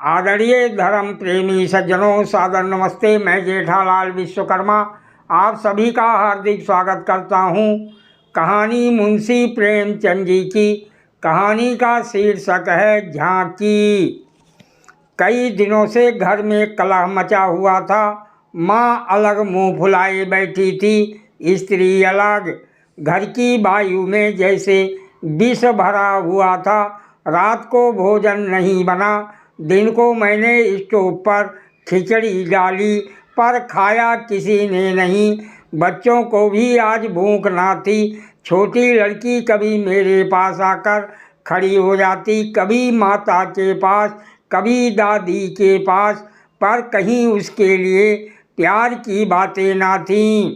आदरणीय धर्म प्रेमी सज्जनों, सादर नमस्ते। मैं जेठालाल विश्वकर्मा आप सभी का हार्दिक स्वागत करता हूँ। कहानी मुंशी प्रेमचंद जी की। कहानी का शीर्षक है झांकी। कई दिनों से घर में कलह मचा हुआ था। माँ अलग मुंह फुलाए बैठी थी, स्त्री अलग। घर की वायु में जैसे विष भरा हुआ था। रात को भोजन नहीं बना। दिन को मैंने स्टोव पर खिचड़ी डाली, पर खाया किसी ने नहीं। बच्चों को भी आज भूख ना थी। छोटी लड़की कभी मेरे पास आकर खड़ी हो जाती, कभी माता के पास, कभी दादी के पास, पर कहीं उसके लिए प्यार की बातें ना थीं।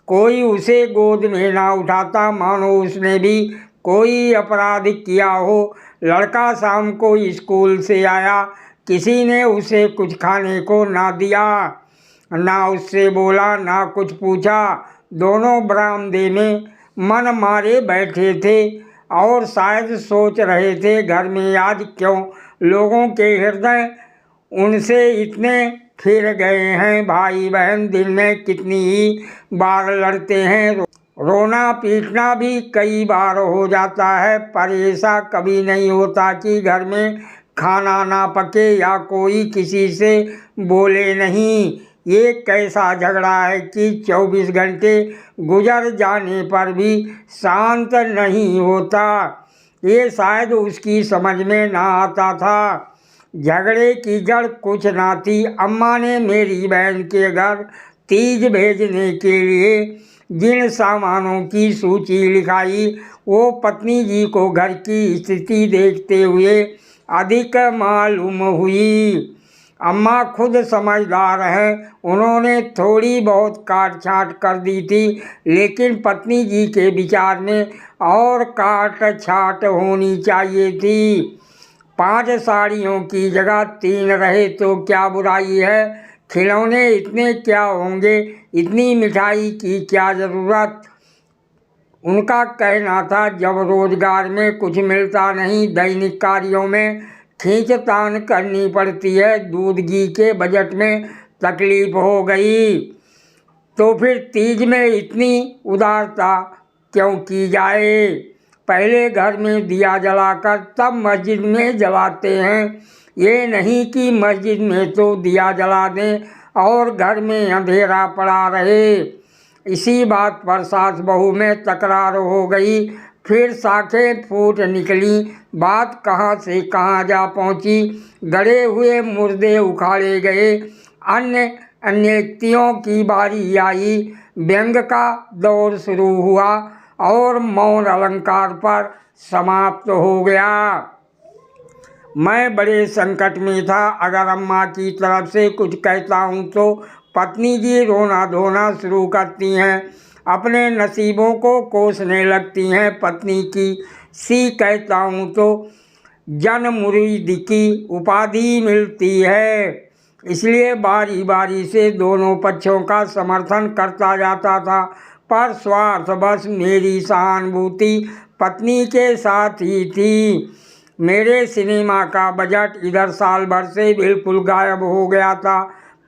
कोई उसे गोद में ना उठाता, मानो उसने भी कोई अपराध किया हो। लड़का शाम को स्कूल से आया, किसी ने उसे कुछ खाने को ना दिया, ना उससे बोला, ना कुछ पूछा। दोनों बरामदे में मन मारे बैठे थे और शायद सोच रहे थे, घर में आज क्यों लोगों के हृदय उनसे इतने फिर गए हैं। भाई बहन दिन में कितनी ही बार लड़ते हैं, रोना पीटना भी कई बार हो जाता है, पर ऐसा कभी नहीं होता कि घर में खाना ना पके या कोई किसी से बोले नहीं। ये कैसा झगड़ा है कि 24 घंटे गुजर जाने पर भी शांत नहीं होता। ये शायद उसकी समझ में ना आता था। झगड़े की जड़ कुछ ना थी। अम्मा ने मेरी बहन के घर तीज भेजने के लिए जिन सामानों की सूची लिखाई, वो पत्नी जी को घर की स्थिति देखते हुए अधिक मालूम हुई। अम्मा खुद समझदार हैं, उन्होंने थोड़ी बहुत काट छाँट कर दी थी, लेकिन पत्नी जी के विचार में और काट छाँट होनी चाहिए थी। 5 साड़ियों की जगह 3 रहे तो क्या बुराई है। खिलौने इतने क्या होंगे, इतनी मिठाई की क्या ज़रूरत। उनका कहना था, जब रोजगार में कुछ मिलता नहीं, दैनिक कार्यों में खींचतान करनी पड़ती है, दूध घी के बजट में तकलीफ हो गई, तो फिर तीज में इतनी उदारता क्यों की जाए। पहले घर में दिया जलाकर तब मस्जिद में जलाते हैं। ये नहीं कि मस्जिद में तो दिया जला दें और घर में अंधेरा पड़ा रहे। इसी बात पर सास बहू में तकरार हो गई। फिर शाखें फूट निकली। बात कहाँ से कहाँ जा पहुँची। गड़े हुए मुर्दे उखाड़े गए। अन्य व्यक्तियों की बारी आई। व्यंग का दौर शुरू हुआ और मौन अलंकार पर समाप्त हो गया। मैं बड़े संकट में था। अगर अम्मा की तरफ से कुछ कहता हूँ तो पत्नी जी रोना धोना शुरू करती हैं, अपने नसीबों को कोसने लगती हैं। पत्नी की सी कहता हूँ तो जन मुरीद की उपाधि मिलती है, इसलिए बारी बारी से दोनों पक्षों का समर्थन करता जाता था। पर स्वार्थवश मेरी सहानुभूति पत्नी के साथ ही थी। मेरे सिनेमा का बजट इधर साल भर से बिल्कुल गायब हो गया था।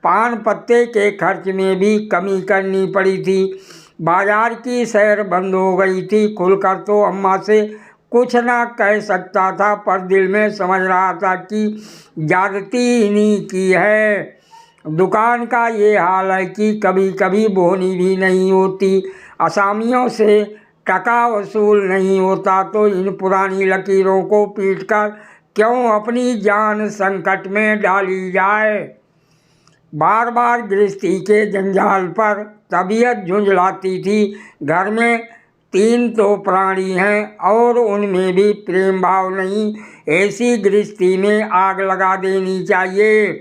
पान पत्ते के खर्च में भी कमी करनी पड़ी थी। बाजार की सैर बंद हो गई थी। खुलकर तो अम्मा से कुछ ना कह सकता था, पर दिल में समझ रहा था कि ज्यादती इन्हीं की है। दुकान का ये हाल है कि कभी कभी बोनी भी नहीं होती, असामियों से टका वसूल नहीं होता, तो इन पुरानी लकीरों को पीटकर क्यों अपनी जान संकट में डाली जाए। बार बार गृहस्थी के जंजाल पर तबीयत झुंझलाती थी। घर में 3 तो प्राणी हैं और उनमें भी प्रेम भाव नहीं। ऐसी गृहस्थी में आग लगा देनी चाहिए।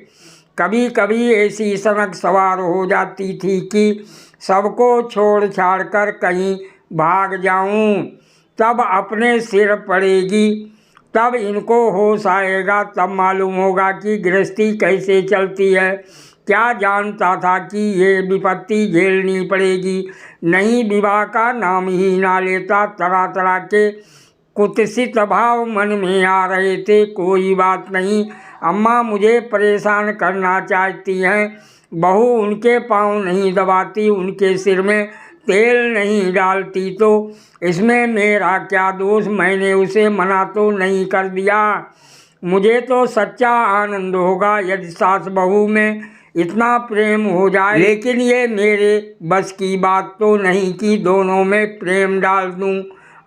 कभी कभी ऐसी सनक सवार हो जाती थी कि सबको छोड़ छाड़ कर कहीं भाग जाऊं। तब अपने सिर पड़ेगी, तब इनको होश आएगा, तब मालूम होगा कि गृहस्थी कैसे चलती है। क्या जानता था कि ये विपत्ति झेलनी पड़ेगी। नहीं, विवाह का नाम ही ना लेता। तरह तरह के कुत्सित भाव मन में आ रहे थे। कोई बात नहीं, अम्मा मुझे परेशान करना चाहती हैं। बहू उनके पाँव नहीं दबाती, उनके सिर में तेल नहीं डालती, तो इसमें मेरा क्या दोष? मैंने उसे मना तो नहीं कर दिया। मुझे तो सच्चा आनंद होगा यदि सास बहू में इतना प्रेम हो जाए, लेकिन ये मेरे बस की बात तो नहीं कि दोनों में प्रेम डाल दूं।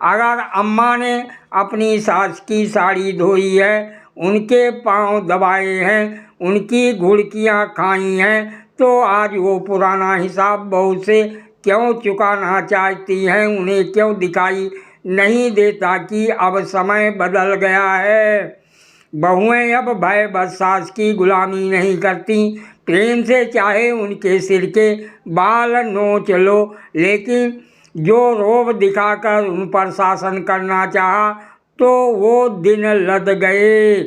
अगर अम्मा ने अपनी सास की साड़ी धोई है, उनके पाँव दबाए हैं, उनकी घुड़कियाँ खाई हैं, तो आज वो पुराना हिसाब बहू से क्यों चुकाना चाहती हैं? उन्हें क्यों दिखाई नहीं देता कि अब समय बदल गया है? बहुएं अब भय बस सास की गुलामी नहीं करती। प्रेम से चाहे उनके सिर के बाल नोच लो, लेकिन जो रोब दिखाकर उन पर शासन करना चाहा तो वो दिन लद गए।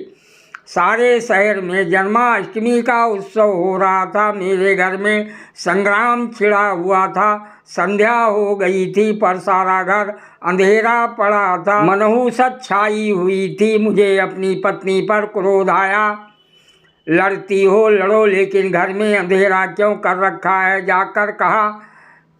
सारे शहर में जन्माष्टमी का उत्सव हो रहा था। मेरे घर में संग्राम छिड़ा हुआ था। संध्या हो गई थी पर सारा घर अंधेरा पड़ा था। मनहूसत छाई हुई थी। मुझे अपनी पत्नी पर क्रोध आया। लड़ती हो लड़ो, लेकिन घर में अंधेरा क्यों कर रखा है? जाकर कहा,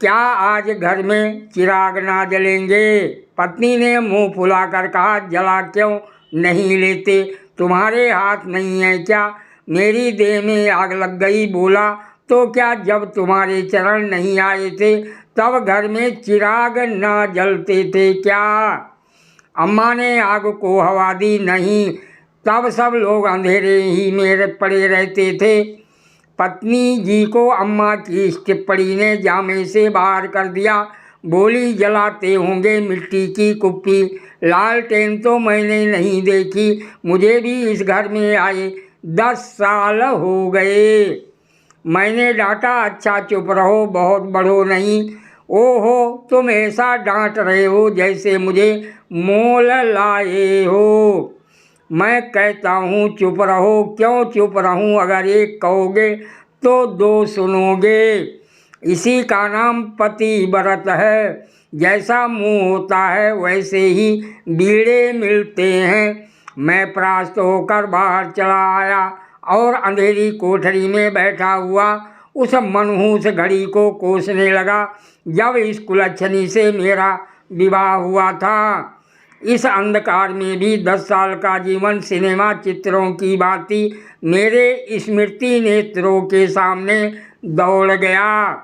क्या आज घर में चिराग ना जलेंगे? पत्नी ने मुंह फुलाकर कहा, जला क्यों नहीं लेते? तुम्हारे हाथ नहीं है क्या? मेरी देह में आग लग गई। बोला, तो क्या जब तुम्हारे चरण नहीं आए थे तब घर में चिराग ना जलते थे क्या? अम्मा ने आग को हवा दी। नहीं, तब सब लोग अंधेरे ही में पड़े रहते थे। पत्नी जी को अम्मा की इस टिप्पणी ने जामे से बाहर कर दिया। बोली, जलाते होंगे मिट्टी की कुप्पी, लालटेन तो मैंने नहीं देखी। मुझे भी इस घर में आए 10 साल हो गए। मैंने डांटा, अच्छा चुप रहो, बहुत बढ़ो नहीं। ओहो, तुम ऐसा डांट रहे हो जैसे मुझे मोल लाए हो। मैं कहता हूँ चुप रहो। क्यों चुप रहूँ? अगर एक कहोगे तो 2 सुनोगे। इसी का नाम पति व्रत है। जैसा मुंह होता है वैसे ही बीड़े मिलते हैं। मैं परास्त होकर बाहर चला आया और अंधेरी कोठरी में बैठा हुआ उस मनहूस घड़ी को कोसने लगा जब इस कुलच्छनी से मेरा विवाह हुआ था। इस अंधकार में भी 10 साल का जीवन सिनेमा चित्रों की भांति मेरे स्मृति नेत्रों के सामने दौड़ गया।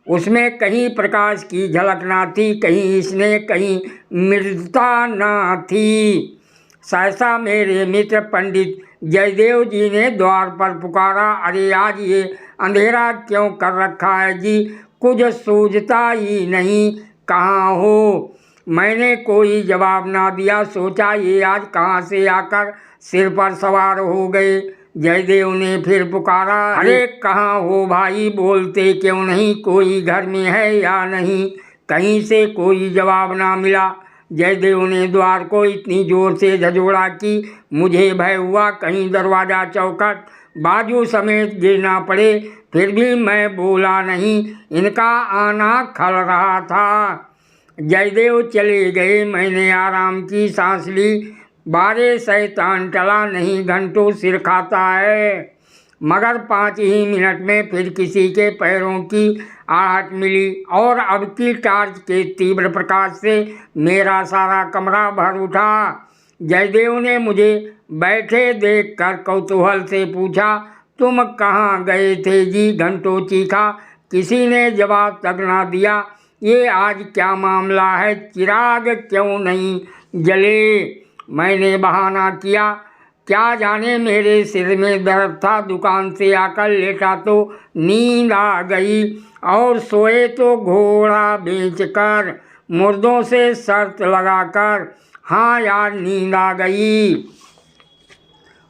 उसमें कहीं प्रकाश की झलक ना थी, कहीं स्नेह, कहीं मृदुता ना थी। सहसा मेरे मित्र पंडित जयदेव जी ने द्वार पर पुकारा, अरे आज ये अंधेरा क्यों कर रखा है जी? कुछ सूझता ही नहीं, कहाँ हो? मैंने कोई जवाब ना दिया। सोचा ये आज कहाँ से आकर सिर पर सवार हो गए। जयदेव ने फिर पुकारा, अरे कहाँ हो भाई? बोलते क्यों नहीं? कोई घर में है या नहीं? कहीं से कोई जवाब ना मिला। जयदेव ने द्वार को इतनी जोर से झंझोड़ा कि मुझे भय हुआ कहीं दरवाज़ा चौखट बाजू समेत गिरना पड़े। फिर भी मैं बोला नहीं। इनका आना खल रहा था। जयदेव चले गए। मैंने आराम की सांस ली। बारे शैतान टला नहीं, घंटों सिर खाता है। मगर 5 ही मिनट में फिर किसी के पैरों की आहट मिली और अब की टार्च के तीव्र प्रकाश से मेरा सारा कमरा भर उठा। जयदेव ने मुझे बैठे देखकर कौतूहल से पूछा, तुम कहाँ गए थे जी? घंटों चीखा, किसी ने जवाब तक ना दिया। ये आज क्या मामला है? चिराग क्यों नहीं जले? मैंने बहाना किया। क्या जाने मेरे सिर में दर्द था। दुकान से आकर लेटा तो नींद आ गई और सोए तो घोड़ा बेचकर, मुर्दों से शर्त लगाकर। हाँ यार, नींद आ गई।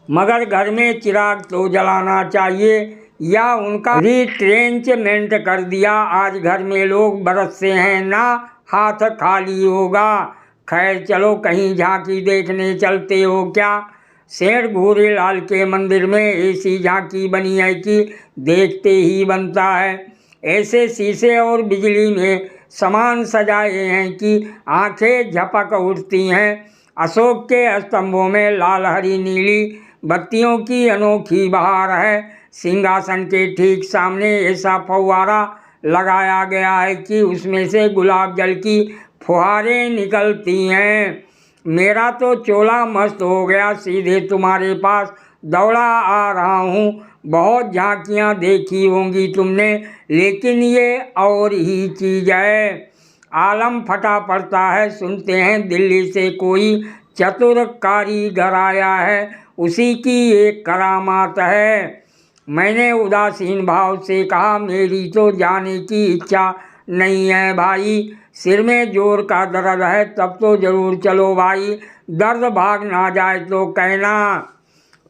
मगर घर में चिराग तो जलाना चाहिए या उनका रिट्रेंचमेंट कर दिया। आज घर में लोग बरस से हैं ना, हाथ खाली होगा। खैर चलो, कहीं झांकी देखने चलते हो क्या? सेठ घूरे लाल के मंदिर में ऐसी झांकी बनी है कि देखते ही बनता है। ऐसे शीशे और बिजली में सामान सजाए हैं कि आंखें झपक उठती हैं। अशोक के स्तंभों में लाल हरी नीली बत्तियों की अनोखी बहार है। सिंहासन के ठीक सामने ऐसा फव्वारा लगाया गया है कि उसमें से गुलाब जल की फुहारें निकलती हैं। मेरा तो चोला मस्त हो गया, सीधे तुम्हारे पास दौड़ा आ रहा हूँ। बहुत झांकियाँ देखी होंगी तुमने, लेकिन ये और ही चीज़ है। आलम फटा पड़ता है, सुनते हैं दिल्ली से कोई चतुर कारीगर आया है, उसी की एक करामात है। मैंने उदासीन भाव से कहा, मेरी तो जाने की इच्छा नहीं है भाई, सिर में जोर का दर्द है, तब तो ज़रूर चलो भाई, दर्द भाग ना जाए तो कहना।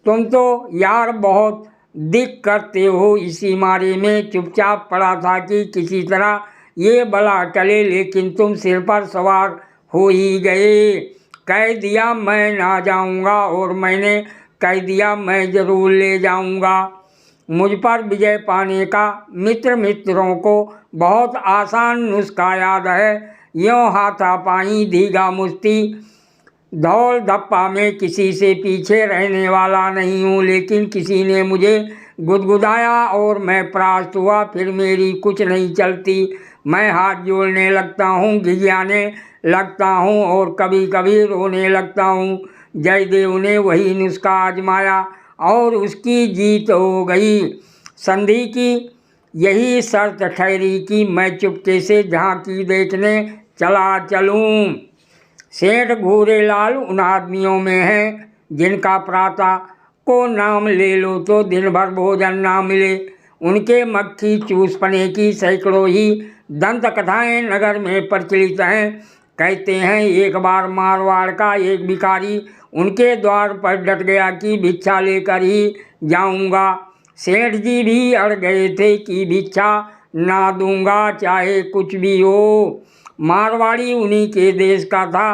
तुम तो यार बहुत दिक करते हो, इसी मारे में चुपचाप पड़ा था कि किसी तरह ये बला टले, लेकिन तुम सिर पर सवार हो ही गए। कह दिया मैं ना जाऊंगा, और मैंने कह दिया मैं ज़रूर ले जाऊंगा। मुझ पर विजय पाने का मित्रों को बहुत आसान नुस्खा याद है। यों हाथापाई धीगा मुश्ती, दौड़ धप्पा में किसी से पीछे रहने वाला नहीं हूँ, लेकिन किसी ने मुझे गुदगुदाया और मैं परास्त हुआ। फिर मेरी कुछ नहीं चलती, मैं हाथ जोड़ने लगता हूँ, गिड़गिड़ाने लगता हूँ और कभी कभी रोने लगता हूँ। जयदेव ने वही नुस्खा आजमाया और उसकी जीत हो गई। संधि की यही शर्त ठहरी कि मैं चुपके से झांकी देखने चला चलूँ। सेठ घूरेलाल उन आदमियों में हैं जिनका प्रातः को नाम ले लो तो दिन भर भोजन ना मिले। उनके मक्खी चूसपने की सैकड़ों ही दंत कथाएँ नगर में प्रचलित हैं। कहते हैं एक बार मारवाड़ का एक भिखारी उनके द्वार पर डट गया कि भिक्षा लेकर ही जाऊंगा। सेठ जी भी अड़ गए थे कि भिक्षा ना दूंगा चाहे कुछ भी हो। मारवाड़ी उन्हीं के देश का था।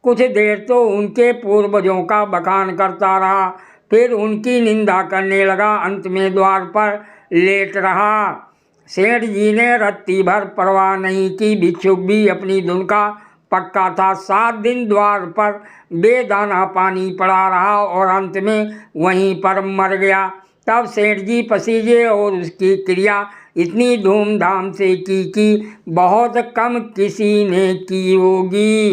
कुछ देर तो उनके पूर्वजों का बखान करता रहा, फिर उनकी निंदा करने लगा। अंत में द्वार पर लेट रहा। सेठ जी ने रत्ती भर परवाह नहीं की। भिक्षुक भी अपनी धुन का पक्का था। 7 दिन द्वार पर बेदाना पानी पड़ा रहा और अंत में वहीं पर मर गया। तब सेठ जी पसीजे और उसकी क्रिया इतनी धूमधाम से की कि बहुत कम किसी ने की होगी।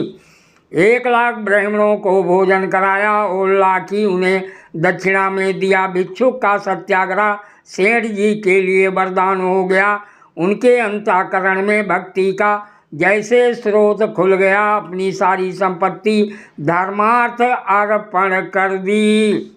1 लाख ब्राह्मणों को भोजन कराया और लाखी उन्हें दक्षिणा में दिया। भिक्षुक का सत्याग्रह सेठ जी के लिए वरदान हो गया। उनके अंतःकरण में भक्ति का जैसे स्रोत खुल गया। अपनी सारी संपत्ति धर्मार्थ अर्पण कर दी।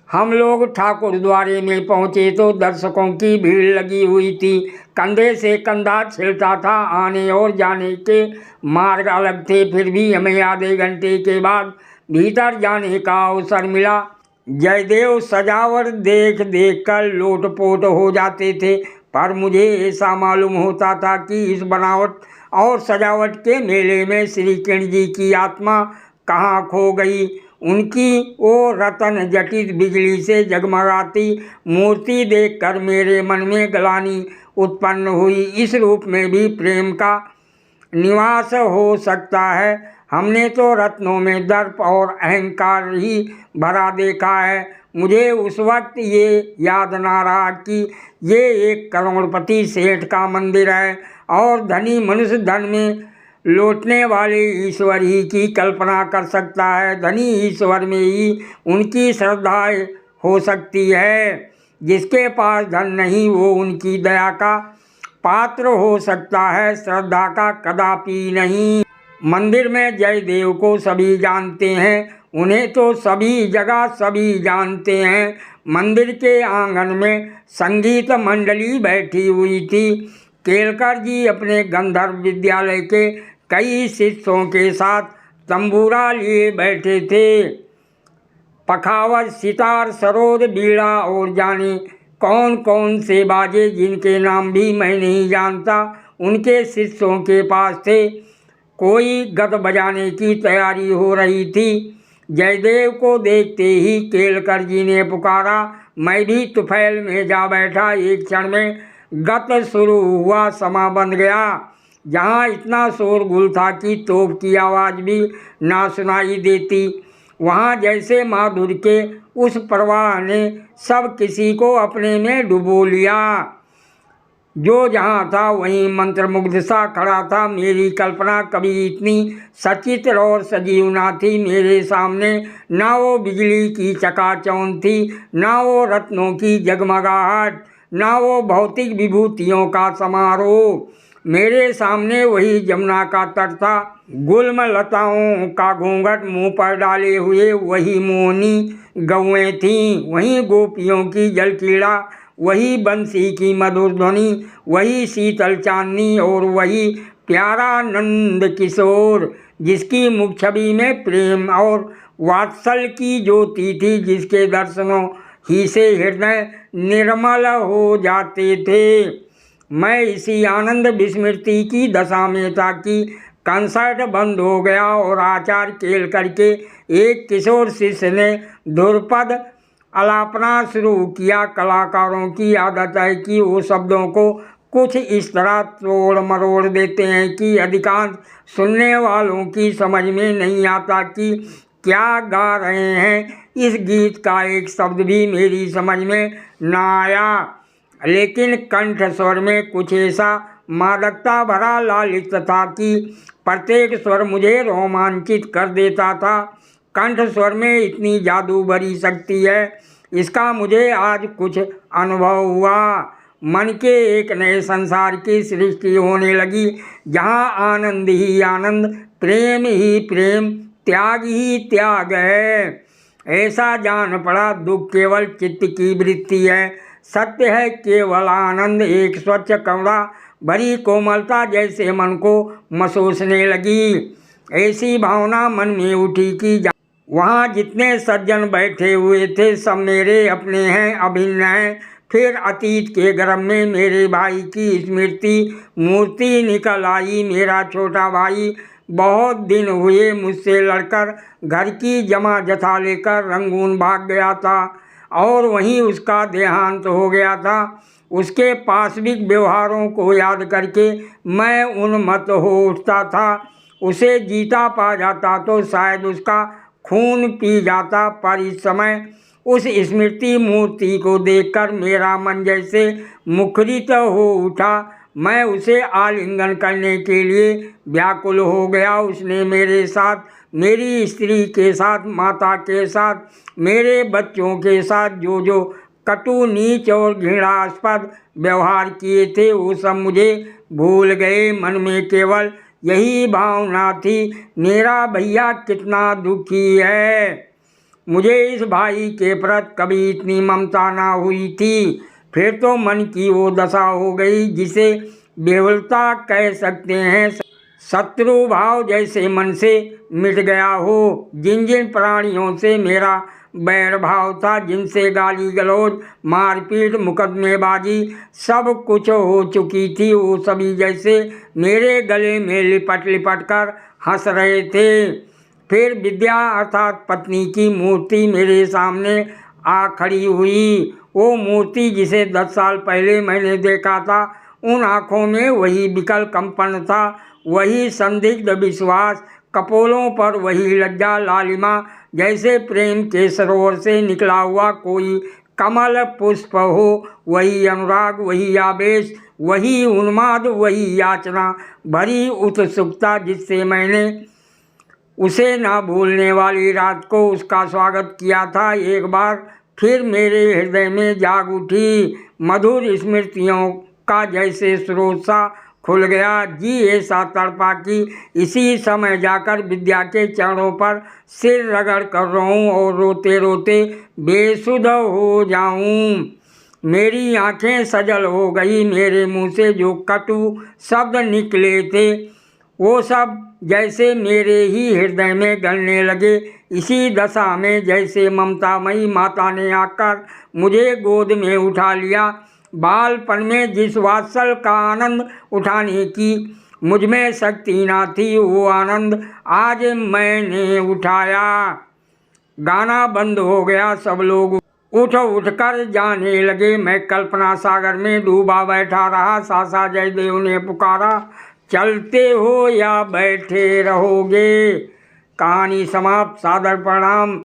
हम लोग ठाकुर द्वारे में पहुँचे तो दर्शकों की भीड़ लगी हुई थी। कंधे से कंधा छिलता था। आने और जाने के मार्ग अलग थे, फिर भी हमें आधे घंटे के बाद भीतर जाने का अवसर मिला। जयदेव सजावट देख देख कर लोटपोट हो जाते थे, पर मुझे ऐसा मालूम होता था कि इस बनावट और सजावट के मेले में श्री कृष्ण जी की आत्मा कहाँ खो गई। उनकी वो रतन जटित बिजली से जगमगाती मूर्ति देखकर मेरे मन में ग्लानि उत्पन्न हुई। इस रूप में भी प्रेम का निवास हो सकता है। हमने तो रत्नों में दर्प और अहंकार ही भरा देखा है। मुझे उस वक्त ये याद ना रहा कि ये एक करोड़पति सेठ का मंदिर है और धनी मनुष्य धन में लौटने वाले ईश्वर ही की कल्पना कर सकता है। धनी ईश्वर में ही उनकी श्रद्धा हो सकती है। जिसके पास धन नहीं वो उनकी दया का पात्र हो सकता है, श्रद्धा का कदापि नहीं। मंदिर में जयदेव को सभी जानते हैं, उन्हें तो सभी जगह सभी जानते हैं। मंदिर के आंगन में संगीत मंडली बैठी हुई थी। केलकर जी अपने गंधर्व विद्यालय के कई शिष्यों के साथ तंबूरा लिए बैठे थे। पखावज, सितार, सरोद, बीड़ा और जाने कौन कौन से बाजे जिनके नाम भी मैं नहीं जानता उनके शिष्यों के पास थे। कोई गत बजाने की तैयारी हो रही थी। जयदेव को देखते ही केलकर जी ने पुकारा। मैं भी तुफैल में जा बैठा। एक क्षण में गत शुरू हुआ, समा बंध गया। जहाँ इतना शोरगुल था कि तोप की आवाज़ भी ना सुनाई देती, वहाँ जैसे माधुर्य के उस प्रवाह ने सब किसी को अपने में डुबो लिया। जो जहाँ था वहीं मंत्रमुग्ध सा खड़ा था। मेरी कल्पना कभी इतनी सचित्र और सजीव ना थी। मेरे सामने ना वो बिजली की चकाचौंध थी, ना वो रत्नों की जगमगाहट, ना वो भौतिक विभूतियों का समारोह। मेरे सामने वही जमुना का तट था, गुल्म लताओं का घूंघट मुंह पर डाले हुए वही मोहनी गौएं थीं, वही गोपियों की जलक्रीड़ा, वही बंसी की मधुर ध्वनि, वही शीतल चांदनी और वही प्यारा नंद किशोर जिसकी मुख छवि में प्रेम और वात्सल्य की ज्योति थी, जिसके दर्शनों ही से हृदय निर्मल हो जाते थे। मैं इसी आनंद विस्मृति की दशा में था कि कंसर्ट बंद हो गया और आचार्य केल करके एक किशोर शिष्य ने ध्रुपद आलापना शुरू किया। कलाकारों की आदत है कि वो शब्दों को कुछ इस तरह तोड़ मरोड़ देते हैं कि अधिकांश सुनने वालों की समझ में नहीं आता कि क्या गा रहे हैं। इस गीत का एक शब्द भी मेरी समझ में न आया, लेकिन कंठ स्वर में कुछ ऐसा मादकता भरा लालित्य था कि प्रत्येक स्वर मुझे रोमांचित कर देता था। कंठ स्वर में इतनी जादू भरी शक्ति है, इसका मुझे आज कुछ अनुभव हुआ। मन के एक नए संसार की सृष्टि होने लगी, जहाँ आनंद ही आनंद, प्रेम ही प्रेम, त्याग ही त्याग है। ऐसा जान पड़ा दुख केवल चित्त की वृत्ति है, सत्य है केवल आनंद। एक स्वच्छ कमला भरी कोमलता जैसे मन को मसोसने लगी। ऐसी भावना मन में उठी कि वहाँ जितने सज्जन बैठे हुए थे सब मेरे अपने हैं, अभिन्न हैं। फिर अतीत के गर्भ में मेरे भाई की स्मृति मूर्ति निकल आई। मेरा छोटा भाई बहुत दिन हुए मुझसे लड़कर घर की जमा जथा लेकर रंगून भाग गया था और वहीं उसका देहांत हो गया था। उसके पाशविक व्यवहारों को याद करके मैं उन्मत्त हो उठता था। उसे जीता पा जाता तो शायद उसका खून पी जाता, पर इस समय उस स्मृति मूर्ति को देखकर मेरा मन जैसे मुखरित हो उठा। मैं उसे आलिंगन करने के लिए व्याकुल हो गया। उसने मेरे साथ, मेरी स्त्री के साथ, माता के साथ, मेरे बच्चों के साथ जो जो कटु, नीच और घृणास्पद व्यवहार किए थे वो सब मुझे भूल गए। मन में केवल यही भावना थी, मेरा भैया कितना दुखी है। मुझे इस भाई के प्रति कभी इतनी ममता ना हुई थी। फिर तो मन की वो दशा हो गई जिसे विह्वलता कह सकते हैं। शत्रु भाव जैसे मन से मिट गया हो। जिन जिन प्राणियों से मेरा बैर भाव था, जिनसे गाली गलौज, मारपीट, मुकदमेबाजी सब कुछ हो चुकी थी, वो सभी जैसे मेरे गले में लिपट लिपट कर हंस रहे थे। फिर विद्या अर्थात पत्नी की मूर्ति मेरे सामने आ खड़ी हुई। वो मूर्ति जिसे 10 साल पहले मैंने देखा था, उन आँखों में वही विकल कंपन था, वही संदिग्ध विश्वास, कपोलों पर वही लज्जा लालिमा, जैसे प्रेम के सरोवर से निकला हुआ कोई कमल पुष्प हो। वही अनुराग, वही आवेश, वही उन्माद, वही याचना भरी उत्सुकता जिससे मैंने उसे ना भूलने वाली रात को उसका स्वागत किया था, एक बार फिर मेरे हृदय में जाग उठी। मधुर स्मृतियों का जैसे स्रोत सा खुल गया। जी ऐसा तड़पा कि इसी समय जाकर विद्या के चरणों पर सिर रगड़ कर रहूं और रोते रोते बेसुध हो जाऊं। मेरी आंखें सजल हो गई। मेरे मुंह से जो कटु शब्द निकले थे वो सब जैसे मेरे ही हृदय में गलने लगे। इसी दशा में जैसे ममतामयी माता ने आकर मुझे गोद में उठा लिया। बालपन में जिस वात्सल का आनंद उठाने की मुझ में शक्ति ना थी, वो आनंद आज मैंने उठाया। गाना बंद हो गया। सब लोग उठ कर जाने लगे। मैं कल्पना सागर में डूबा बैठा रहा। सासा जयदेव ने पुकारा, चलते हो या बैठे रहोगे? कहानी समाप्त। सादर प्रणाम।